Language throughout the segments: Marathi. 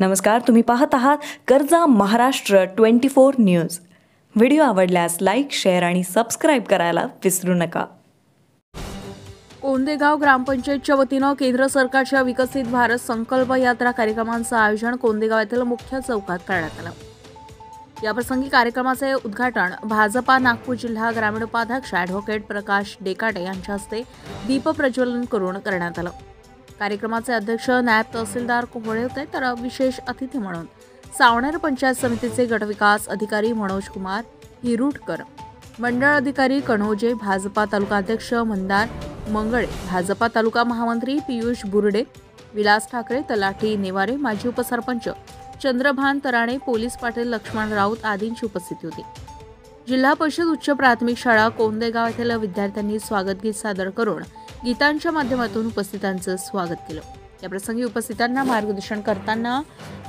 नमस्कार, तुम्ही पाहत आहात कर्जा महाराष्ट्र 24 न्यूज। व्हिडिओ आवडल्यास लाईक, शेअर आणि सबस्क्राइब करायला विसरू नका। कोंदेगाव ग्रामपंचायतच्या वतीनं केंद्र सरकारच्या विकसित भारत संकल्प यात्रा कार्यक्रमांचं आयोजन कोंदेगाव येथील मुख्य चौकात करण्यात आलं। याप्रसंगी कार्यक्रमाचे उद्घाटन भाजपा नागपूर जिल्हा ग्रामीण उपाध्यक्ष ॲडव्होकेट प्रकाश डेकाटे यांच्या हस्ते दीप प्रज्वलन करून करण्यात आलं। कार्यक्रमाचे अध्यक्ष नायब तहसीलदार कोहळे होते, तर विशेष अतिथी म्हणून सावनेर पंचायत समितीचे गटविकास अधिकारी मनोज कुमार हिरुटकर, मंडळ अधिकारी कणोजे, भाजपा तालुका अध्यक्ष मंदार मंगळे, भाजपा तालुका महामंत्री पियुष बुर्डे, विलास ठाकरे, तलाठी नेवारे, माजी उपसरपंच चंद्रभान तराणे, पोलीस पाटील लक्ष्मण राऊत आदींची उपस्थिती होती। जिल्हा परिषद उच्च प्राथमिक शाळा कोंदेगाव येथील विद्यार्थ्यांनी स्वागत गीत सादर करून गीतांच्या माध्यमातून उपस्थितांचं स्वागत केलं। याप्रसंगी उपस्थितांना मार्गदर्शन करताना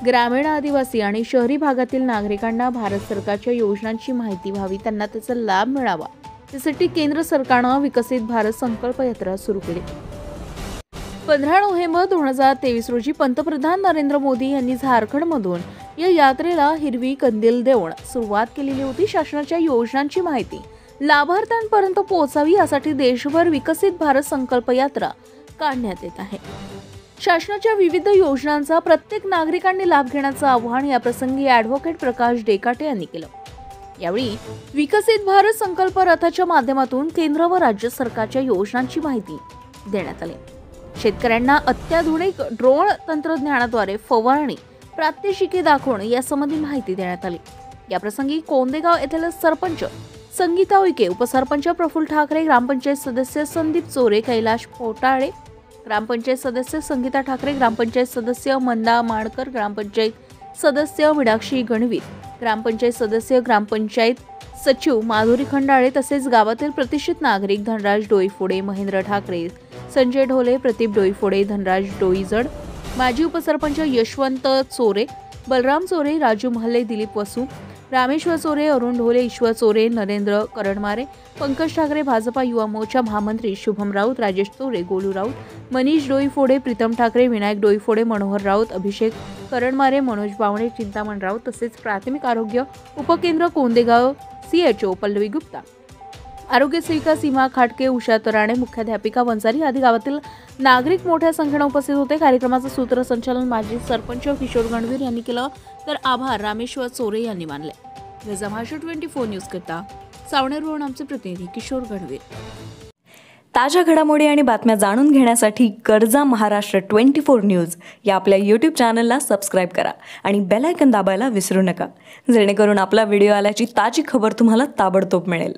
ग्रामीण, आदिवासी आणि शहरी भागातील नागरिकांना भारत सरकारच्या योजनांची माहिती व्हावी, त्यांना त्याचा लाभ मिळावा, यासाठी केंद्र सरकारनं विकसित भारत संकल्प यात्रा सुरू केली। 15 नोव्हेंबर 2023 रोजी पंतप्रधान नरेंद्र मोदी यांनी झारखंडमधून या यात्रेला हिरवी कंदील देऊन सुरुवात केलेली होती। शासनाच्या योजनांची माहिती लाभार्थ्यांपर्यंत पोहोचावी यासाठी देशभर विकसित भारत संकल्प यात्रा काढण्यात येत आहे। शासनाच्या विविध योजनांचा प्रत्येक नागरिकांनी लाभ घेण्याचं आवाहन याप्रसंगी ॲडव्होकेट प्रकाश डेकाटे यांनी केलं। यावेळी विकसित भारत संकल्प रथाच्या माध्यमातून केंद्र व राज्य सरकारच्या योजनांची माहिती देण्यात आली। शेतकऱ्यांना अत्याधुनिक ड्रोन तंत्रज्ञानाद्वारे फवारणी प्रात्यक्षिके दाखवून यासंबंधी माहिती देण्यात आली। याप्रसंगी कोंदेगाव येथील सरपंच संगीता उईके, उपसरपंच प्रफुल्ल ठाकरे, ग्रामपंचायत सदस्य संदीप चोरे, कैलाश पोटाळे, ग्रामपंचायत सदस्य संगीता ठाकरे, ग्रामपंचायत सदस्य मंदा माडकर, ग्रामपंचायत सदस्य मीनाक्षी गणवीर, ग्रामपंचायत सदस्य, ग्रामपंचायत सचिव माधुरी खंडाळे तसेच गावातील प्रतिष्ठित नागरिक धनराज डोईफोडे, महेंद्र ठाकरे, संजय ढोले, प्रदीप डोईफोडे, धनराज डोईजड, माजी उपसरपंच यशवंत चोरे, बलराम चोरे, राजू महले, दिलीप वसू, रामेश्वर चोरे, अरुण ढोले, ईश्वर चोरे, नरेंद्र करणमारे, पंकज ठाकरे, भाजपा युवा मोर्चा महामंत्री शुभम राऊत, राजेश चोरे, गोलू राऊत, मनीष डोईफोडे, प्रीतम ठाकरे, विनायक डोईफोडे, मनोहर राऊत, अभिषेक करणमारे, मनोज बावणे, चिंतामण राऊत तसेच प्राथमिक आरोग्य उपकेंद्र कोंदेगाव CHO पल्लवी गुप्ता, आरोग्य सेविका सीमा खाटके, उषा तराणे, मुख्याध्यापिका वंजारी आदी गावातील नागरिक मोठ्या संख्येने उपस्थित होते। कार्यक्रमाचं सूत्रसंचालन माजी सरपंच किशोर गणवीर यांनी केलं, तर आभार रामेश्वर चोरे यांनी मानले। कर्जा महाराष्ट्र 24 न्यूज करता सावनेरवरून आमचे प्रतिनिधी किशोर गणवीर। ताज्या घडामोडी आणि बातम्या जाणून घेण्यासाठी कर्जा महाराष्ट्र 24 न्यूज या आपल्या YouTube चॅनलला सबस्क्राइब करा आणि बेल आयकॉन दाबायला विसरू नका, जेणेकरून आपला व्हिडिओ आल्याची ताजी खबर तुम्हाला ताबडतोब मिळेल।